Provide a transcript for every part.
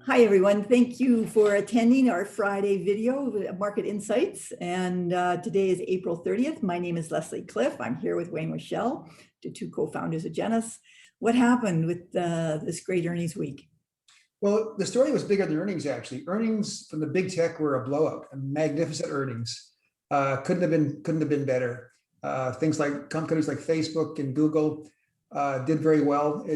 Hi, everyone. Thank you for attending our Friday video, Market Insights. And today is April 30th. My name is Leslie Cliff. I'm here with Wayne Wachell, the two co-founders of Genis. What happened with this great earnings week? Well, the story was bigger than earnings, actually. Earnings from the big tech were a blowout, a magnificent earnings. Couldn't have been better. Things like companies like Facebook and Google did very well.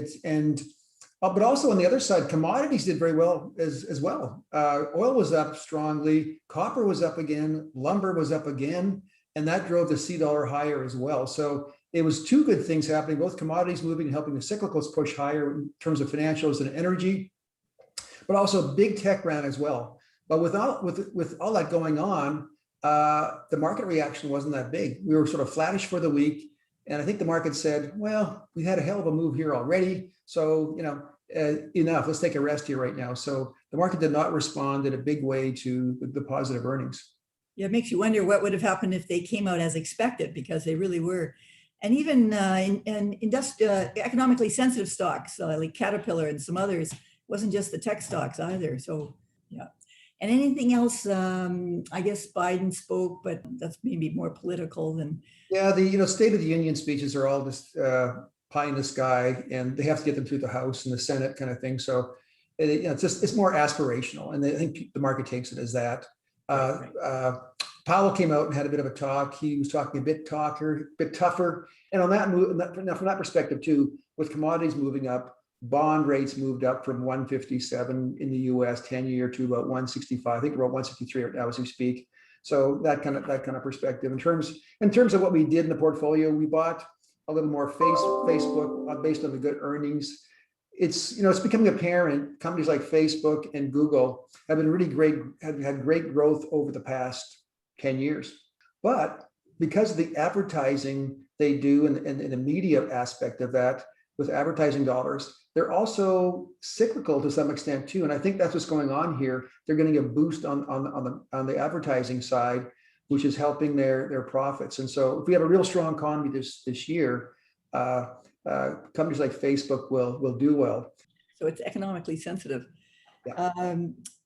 But also on the other side, commodities did very well as well. Oil was up strongly, copper was up again, lumber was up again, and that drove the C dollar higher as well. So it was two good things happening, both commodities moving and helping the cyclicals push higher in terms of financials and energy, but also big tech ran as well. But with all that going on, the market reaction wasn't that big. We were sort of flattish for the week. And I think the market said, well, we had a hell of a move here already. So, enough, let's take a rest here right now. So the market did not respond in a big way to the positive earnings. Yeah, it makes you wonder what would have happened if they came out as expected, because they really were. And even in economically sensitive stocks like Caterpillar and some others, wasn't just the tech stocks either. So, yeah. And anything else, I guess Biden spoke, but that's maybe more political than. Yeah, the State of the Union speeches are all just pie in the sky, and they have to get them through the House and the Senate kind of thing. So it's more aspirational, and I think the market takes it as that. Powell came out and had a bit of a talk. He was talking a bit tougher. And on that move, from that perspective too, with commodities moving up, bond rates moved up from 157 in the U.S. 10-year to about 165. I think we're at 163 right now as we speak. So that kind of perspective. In terms of what we did in the portfolio, we bought a little more Facebook based on the good earnings. It's becoming apparent companies like Facebook and Google have been really great, have had great growth over the past 10 years. But because of the advertising they do and the media aspect of that with advertising dollars, they're also cyclical to some extent too. And I think that's what's going on here. They're getting a boost on the advertising side, which is helping their profits. And so if we have a real strong economy this year, companies like Facebook will do well. So it's economically sensitive. Yeah.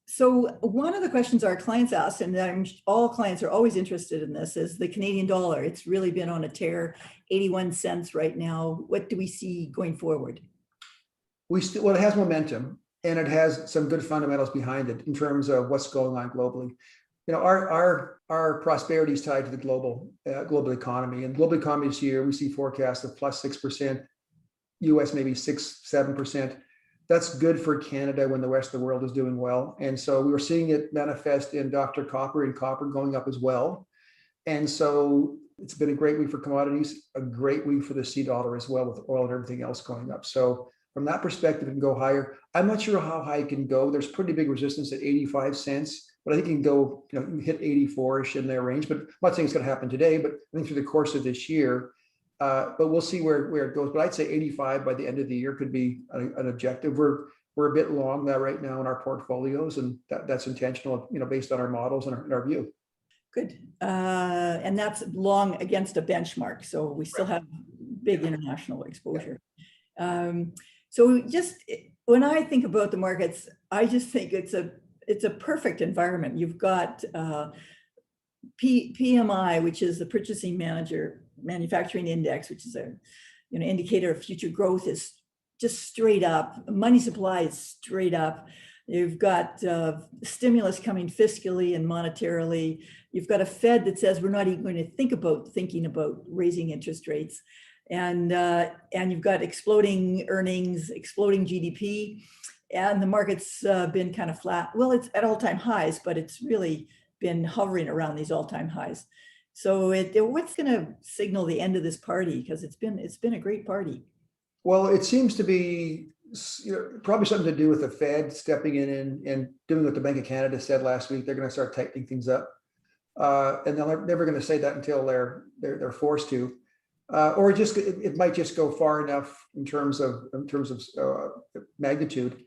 So one of the questions our clients ask, and all clients are always interested in this, is the Canadian dollar. It's really been on a tear, 81 cents right now. What do we see going forward? Well, it has momentum, and it has some good fundamentals behind it in terms of what's going on globally. Our prosperity is tied to the global economy, and global economy this year we see forecasts of plus 6%, U.S. maybe 6-7%. That's good for Canada when the rest of the world is doing well, and so we were seeing it manifest in Dr. Copper and copper going up as well, and so it's been a great week for commodities, a great week for the C dollar as well, with oil and everything else going up. So from that perspective, it can go higher. I'm not sure how high it can go. There's pretty big resistance at 85 cents, but I think it can go, hit 84-ish in their range. But I'm not saying it's going to happen today, but I think through the course of this year. But we'll see where it goes. But I'd say 85 by the end of the year could be an objective. We're a bit long that right now in our portfolios, and that's intentional, based on our models and our view. Good. And that's long against a benchmark. So we still have big international exposure. So just when I think about the markets, I just think it's a perfect environment. You've got PMI, which is the Purchasing Manufacturing Index, which is a indicator of future growth, is just straight up. Money supply is straight up. You've got stimulus coming fiscally and monetarily. You've got a Fed that says we're not even going to thinking about raising interest rates. And you've got exploding earnings, exploding GDP, and the market's been kind of flat. Well, it's at all-time highs, but it's really been hovering around these all-time highs. So what's going to signal the end of this party? Because it's been a great party. Well, it seems to be probably something to do with the Fed stepping in and doing what the Bank of Canada said last week. They're going to start tightening things up, and they're never going to say that until they're forced to. Or it might just go far enough in terms of magnitude.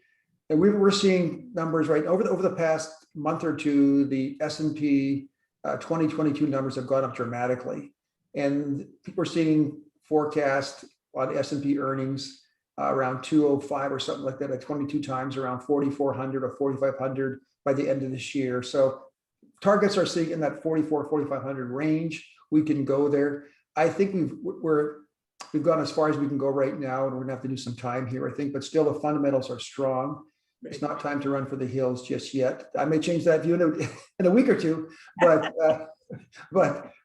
And we're seeing numbers right over the past month or two. The S&P 2022 numbers have gone up dramatically, and we're seeing forecast on S&P earnings around 205 or something like that, like 22 times around 4,400 or 4,500 by the end of this year. So targets are sitting in that 4,500 range. We can go there. I think we've gone as far as we can go right now, and we're gonna have to do some time here, I think, but still the fundamentals are strong. It's not time to run for the hills just yet. I may change that view in a week or two, but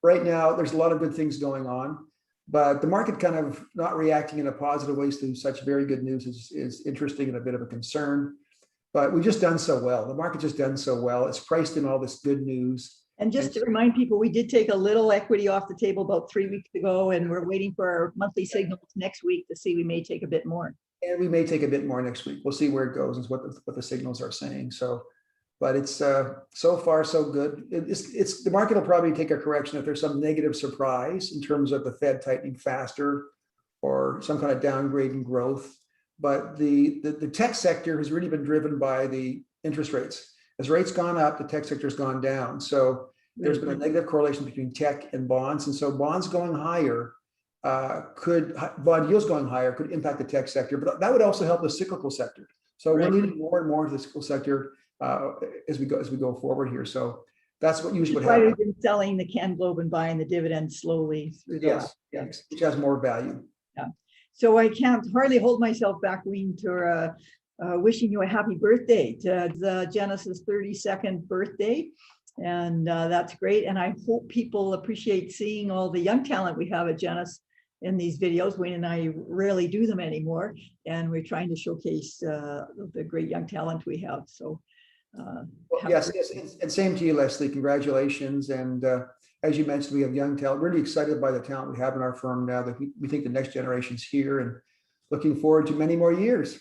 right now there's a lot of good things going on. But the market kind of not reacting in a positive way to such very good news is interesting and a bit of a concern. But we've just done so well. The market just done so well. It's priced in all this good news. And just to remind people, we did take a little equity off the table about 3 weeks ago, and we're waiting for our monthly signals next week to see we may take a bit more. And we may take a bit more next week. We'll see where it goes and what the signals are saying. So, but it's so far so good. It's the market will probably take a correction if there's some negative surprise in terms of the Fed tightening faster or some kind of downgrade in growth. But the tech sector has really been driven by the interest rates. As rates gone up, the tech sector has gone down. So there's been a negative correlation between tech and bonds. And so bonds going higher bond yields going higher could impact the tech sector, but that would also help the cyclical sector. So we're leaning more and more into the cyclical sector as we go forward here. So that's what usually would happen. We've been selling the Can Globe and buying the dividends slowly. Yes, which has more value. Yeah. So I can't hardly hold myself back, Wayne, to wishing you a happy birthday. It's Janice's 32nd birthday. And that's great. And I hope people appreciate seeing all the young talent we have at Janice in these videos. Wayne and I rarely do them anymore. And we're trying to showcase the great young talent we have. So well, yes, and same to you, Leslie. Congratulations. And as you mentioned, we have young talent. Really excited by the talent we have in our firm now that we think the next generation's here, and looking forward to many more years.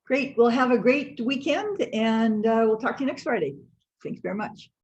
Great. We'll have a great weekend, and we'll talk to you next Friday. Thanks very much.